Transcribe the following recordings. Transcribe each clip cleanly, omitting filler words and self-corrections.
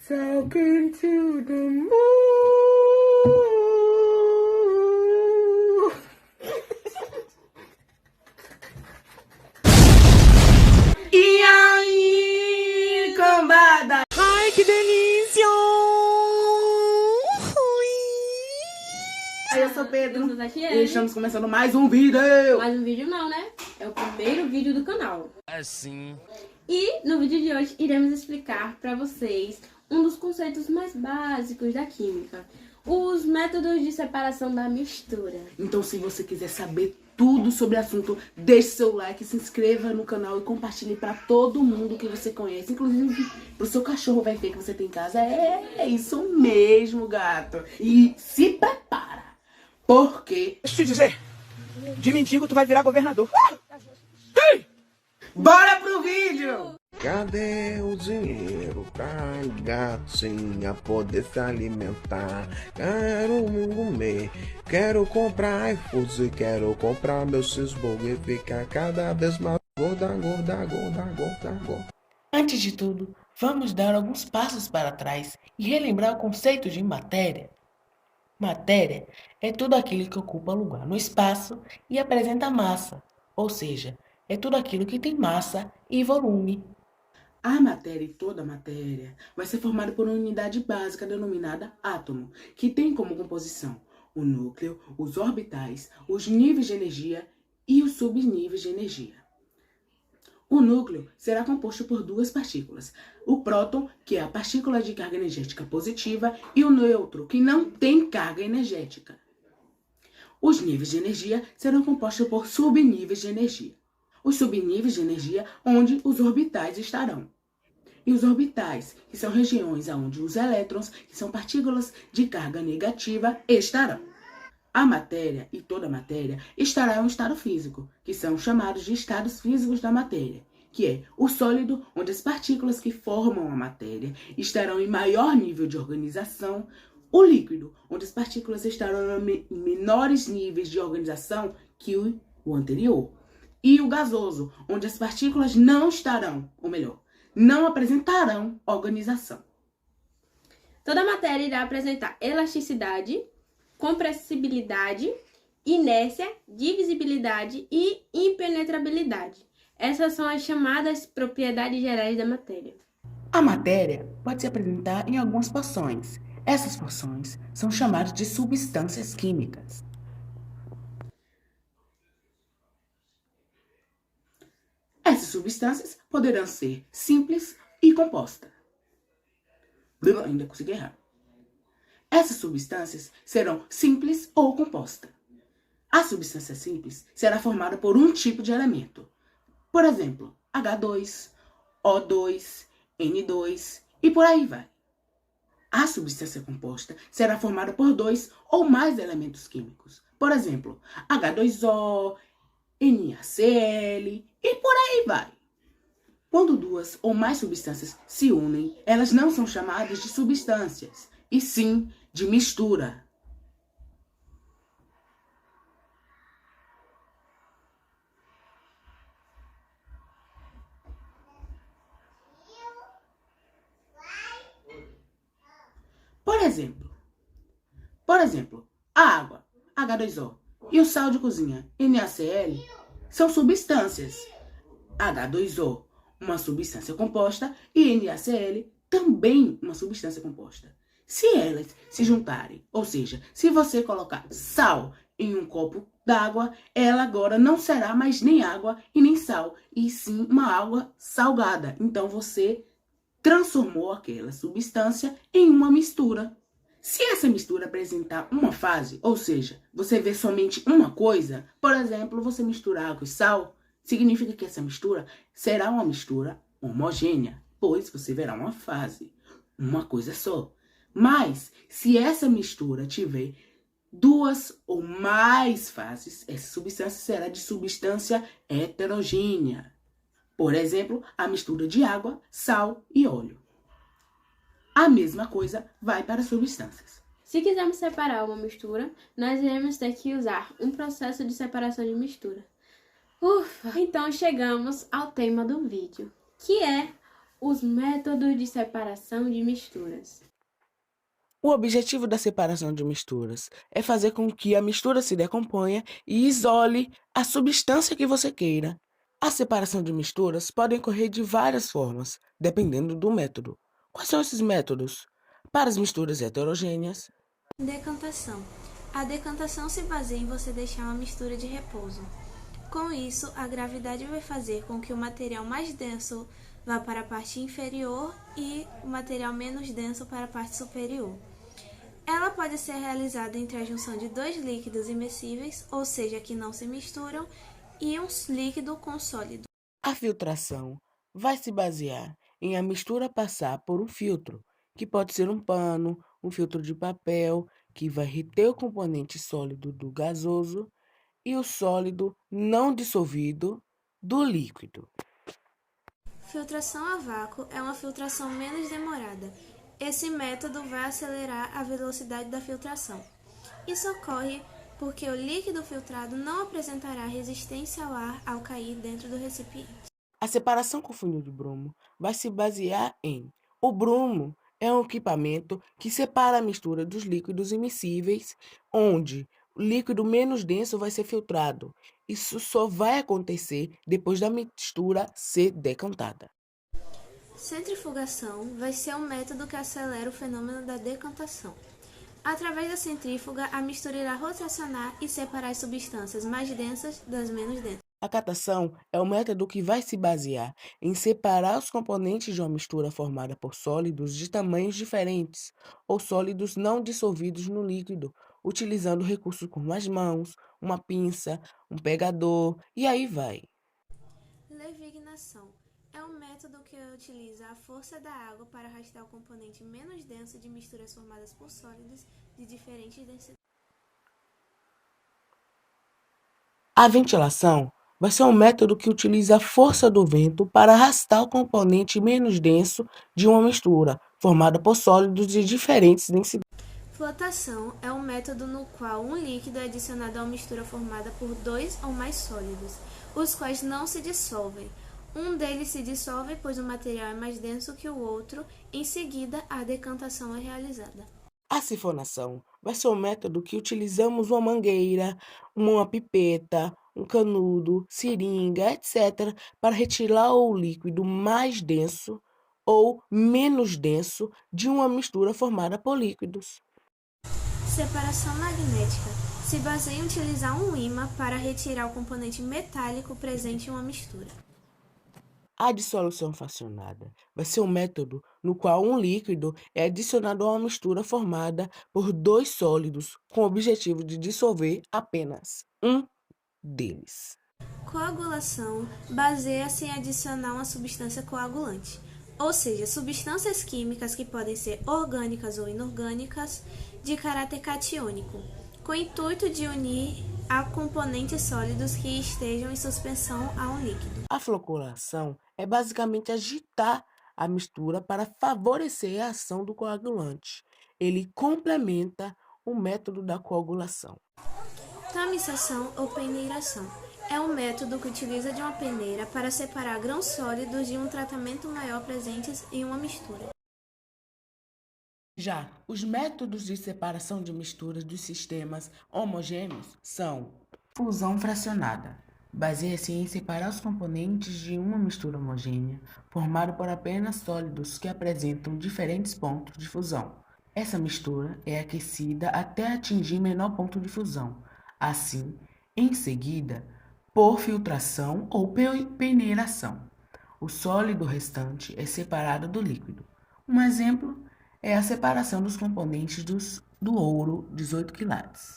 Talking to the moon. E aí, cambada? Ai, que delícia! Aí, eu sou Pedro. Eu sou Tatiana. E estamos começando mais um vídeo. Mais um vídeo não, né? É o primeiro vídeo do canal. Assim. E no vídeo de hoje iremos explicar para vocês um dos conceitos mais básicos da química. Os métodos de separação da mistura. Então, se você quiser saber tudo sobre o assunto, deixe seu like, se inscreva no canal e compartilhe para todo mundo que você conhece. Inclusive, pro seu cachorro vai ver que você tem em casa. É isso mesmo, gato. E se prepara, porque... Deixa eu te dizer, de mendigo tu vai virar governador. Bora pro vídeo! Cadê o dinheiro pra gatinha poder se alimentar? Quero comer, quero comprar iFood, quero comprar meu cheeseburger e ficar cada vez mais gorda. Antes de tudo, vamos dar alguns passos para trás e relembrar o conceito de matéria. Matéria é tudo aquilo que ocupa lugar no espaço e apresenta massa, ou seja, é tudo aquilo que tem massa e volume. A matéria e toda a matéria vai ser formada por uma unidade básica denominada átomo, que tem como composição o núcleo, os orbitais, os níveis de energia e os subníveis de energia. O núcleo será composto por duas partículas, o próton, que é a partícula de carga energética positiva, e o nêutron, que não tem carga energética. Os níveis de energia serão compostos por subníveis de energia. Os subníveis de energia, onde os orbitais estarão. E os orbitais, que são regiões onde os elétrons, que são partículas de carga negativa, estarão. A matéria e toda a matéria estará em um estado físico, que são chamados de estados físicos da matéria, que é o sólido, onde as partículas que formam a matéria estarão em maior nível de organização, o líquido, onde as partículas estarão em menores níveis de organização que o anterior, e o gasoso, onde as partículas não estarão, ou melhor, não apresentarão organização. Toda matéria irá apresentar elasticidade, compressibilidade, inércia, divisibilidade e impenetrabilidade. Essas são as chamadas propriedades gerais da matéria. A matéria pode se apresentar em algumas porções. Essas porções são chamadas de substâncias químicas. Essas substâncias poderão ser simples e composta. Ainda consegui errar. Essas substâncias serão simples ou composta. A substância simples será formada por um tipo de elemento. Por exemplo, H2, O2, N2 e por aí vai. A substância composta será formada por dois ou mais elementos químicos. Por exemplo, H2O, NaCl e por aí vai. Quando duas ou mais substâncias se unem, elas não são chamadas de substâncias, e sim de mistura. Por exemplo, a água, H2O, e o sal de cozinha, NaCl, são substâncias. H2O, uma substância composta, e NaCl, também uma substância composta. Se elas se juntarem, ou seja, se você colocar sal em um copo d'água, ela agora não será mais nem água e nem sal, e sim uma água salgada. Então você transformou aquela substância em uma mistura. Se essa mistura apresentar uma fase, ou seja, você vê somente uma coisa, por exemplo, você misturar água e sal, significa que essa mistura será uma mistura homogênea, pois você verá uma fase, uma coisa só. Mas, se essa mistura tiver duas ou mais fases, essa substância será de substância heterogênea. Por exemplo, a mistura de água, sal e óleo. A mesma coisa vai para substâncias. Se quisermos separar uma mistura, nós iremos ter que usar um processo de separação de mistura. Ufa! Então chegamos ao tema do vídeo, que é Os métodos de separação de misturas. O objetivo da separação de misturas é fazer com que a mistura se decomponha e isole a substância que você queira. A separação de misturas pode ocorrer de várias formas, dependendo do método. Quais são esses métodos? Para as misturas heterogêneas, Decantação. A decantação se baseia em você deixar uma mistura de repouso. Com isso, a gravidade vai fazer com que o material mais denso vá para a parte inferior e o material menos denso para a parte superior. Ela pode ser realizada entre a junção de dois líquidos imiscíveis, ou seja, que não se misturam, e um líquido com sólido. a filtração vai se basear em a mistura passar por um filtro, que pode ser um pano, um filtro de papel, que vai reter o componente sólido do gasoso e o sólido não dissolvido do líquido. Filtração a vácuo é uma filtração menos demorada. Esse método vai acelerar a velocidade da filtração. Isso ocorre porque o líquido filtrado não apresentará resistência ao ar ao cair dentro do recipiente. A separação com funil de Brumo vai se basear em: o Brumo é um equipamento que separa a mistura dos líquidos immiscíveis, onde o líquido menos denso vai ser filtrado. Isso só vai acontecer depois da mistura ser decantada. Centrifugação vai ser um método que acelera o fenômeno da decantação. Através da centrífuga, a mistura irá rotacionar e separar as substâncias mais densas das menos densas. A catação é um método que vai se basear em separar os componentes de uma mistura formada por sólidos de tamanhos diferentes ou sólidos não dissolvidos no líquido, utilizando recursos como as mãos, uma pinça, um pegador e aí vai. Levignação é um método que utiliza a força da água para arrastar o componente menos denso de misturas formadas por sólidos de diferentes densidades. A ventilação vai ser um método que utiliza a força do vento para arrastar o componente menos denso de uma mistura, formada por sólidos de diferentes densidades. Flotação é um método no qual um líquido é adicionado a uma mistura formada por dois ou mais sólidos, os quais não se dissolvem. Um deles se dissolve, pois o material é mais denso que o outro. Em seguida, a decantação é realizada. A sifonação vai ser um método que utilizamos uma mangueira, uma pipeta, um canudo, seringa, etc., para retirar o líquido mais denso ou menos denso de uma mistura formada por líquidos. Separação magnética se baseia em utilizar um ímã para retirar o componente metálico presente em uma mistura. A dissolução fracionada vai ser um método no qual um líquido é adicionado a uma mistura formada por dois sólidos, com o objetivo de dissolver apenas um deles. Coagulação baseia-se em adicionar uma substância coagulante, ou seja, substâncias químicas que podem ser orgânicas ou inorgânicas, de caráter catiônico, com o intuito de unir a componentes sólidos que estejam em suspensão a um líquido. A floculação é basicamente agitar a mistura para favorecer a ação do coagulante. Ele complementa o método da coagulação. Tamisação ou peneiração é um método que utiliza de uma peneira para separar grãos sólidos de um tratamento maior presentes em uma mistura. Já os métodos de separação de misturas dos sistemas homogêneos são: fusão fracionada. Baseia-se em separar os componentes de uma mistura homogênea, formada por apenas sólidos que apresentam diferentes pontos de fusão. Essa mistura é aquecida até atingir menor ponto de fusão. Assim, em seguida, por filtração ou peneiração, o sólido restante é separado do líquido. Um exemplo é a separação dos componentes do ouro 18 quilates.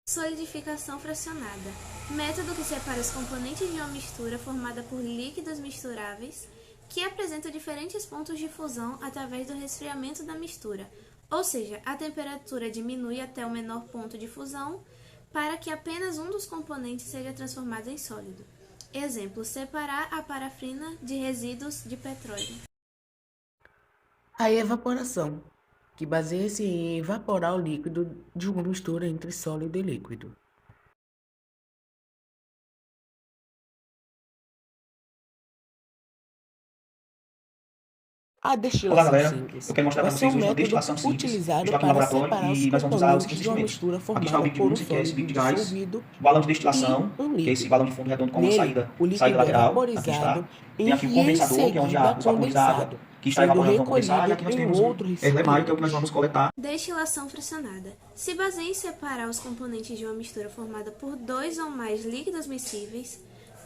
Solidificação fracionada, método que separa os componentes de uma mistura formada por líquidos misturáveis que apresentam diferentes pontos de fusão através do resfriamento da mistura, ou seja, a temperatura diminui até o menor ponto de fusão para que apenas um dos componentes seja transformado em sólido. Exemplo, separar a parafina de resíduos de petróleo. A evaporação, que baseia-se em evaporar o líquido de uma mistura entre sólido e líquido. A Olá destilação galera, simples eu quero mostrar para vai ser um vocês hoje uma método destilação simples. utilizado Estou aqui no para laboratório separar os e nós vamos usar os componentes seguintes de uma instrumentos. mistura Aqui está o formada bico de por um Bunsen, que é esse sólido bico de gás, dissolvido o balão de e destilação, um que é esse líquido. balão de fundo redondo com uma Nele, saída o líquido é lateral, aqui está. vaporizado Tem aqui o e em condensador, que é onde seguida os vapores da água condensado, que está sendo evaporando vão condensar, e recolhido aqui nós em temos outro um Erlenmeyer, que é o que nós recipiente. vamos coletar. Destilação fracionada. Se baseia em separar os componentes de uma mistura formada por 2 ou mais líquidos miscíveis,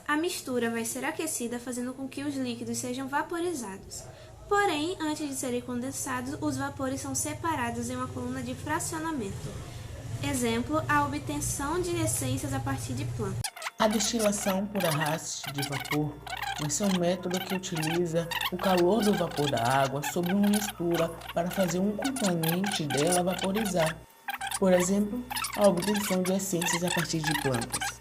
a mistura vai ser aquecida, fazendo com que os líquidos sejam vaporizados. Porém, antes de serem condensados, os vapores são separados em uma coluna de fracionamento. Exemplo, a obtenção de essências a partir de plantas. A destilação por arraste de vapor vai ser um método que utiliza o calor do vapor da água sobre uma mistura para fazer um componente dela vaporizar. Por exemplo, a obtenção de essências a partir de plantas.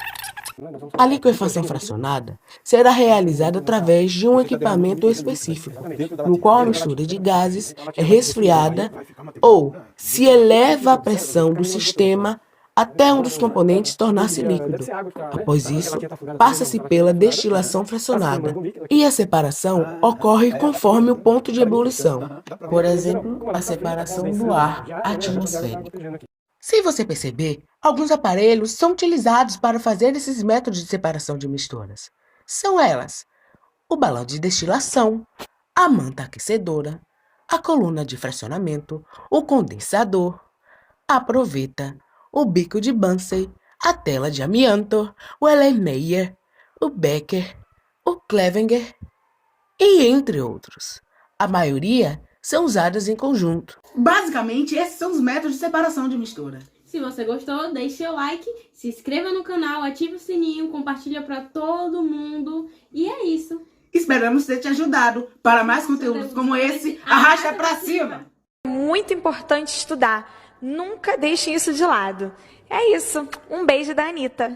A liquefação fracionada será realizada através de um equipamento específico, no qual a mistura de gases é resfriada ou se eleva a pressão do sistema até um dos componentes tornar-se líquido. Após isso, passa-se pela destilação fracionada e a separação ocorre conforme o ponto de ebulição. Por exemplo, a separação do ar atmosférico. Se você perceber, alguns aparelhos são utilizados para fazer esses métodos de separação de misturas. São elas: o balão de destilação, a manta aquecedora, a coluna de fracionamento, o condensador, a proveta, o bico de Bunsen, a tela de amianto, o Erlenmeyer, o Becker, o Clevenger e entre outros. A maioria são usadas em conjunto. Basicamente, esses são os métodos de separação de mistura. Se você gostou, deixe seu like, se inscreva no canal, ative o sininho, compartilha para todo mundo. E é isso. Esperamos ter te ajudado. Para mais conteúdos como esse, arrasta pra cima! É muito importante estudar. Nunca deixem isso de lado. É isso. Um beijo da Anitta.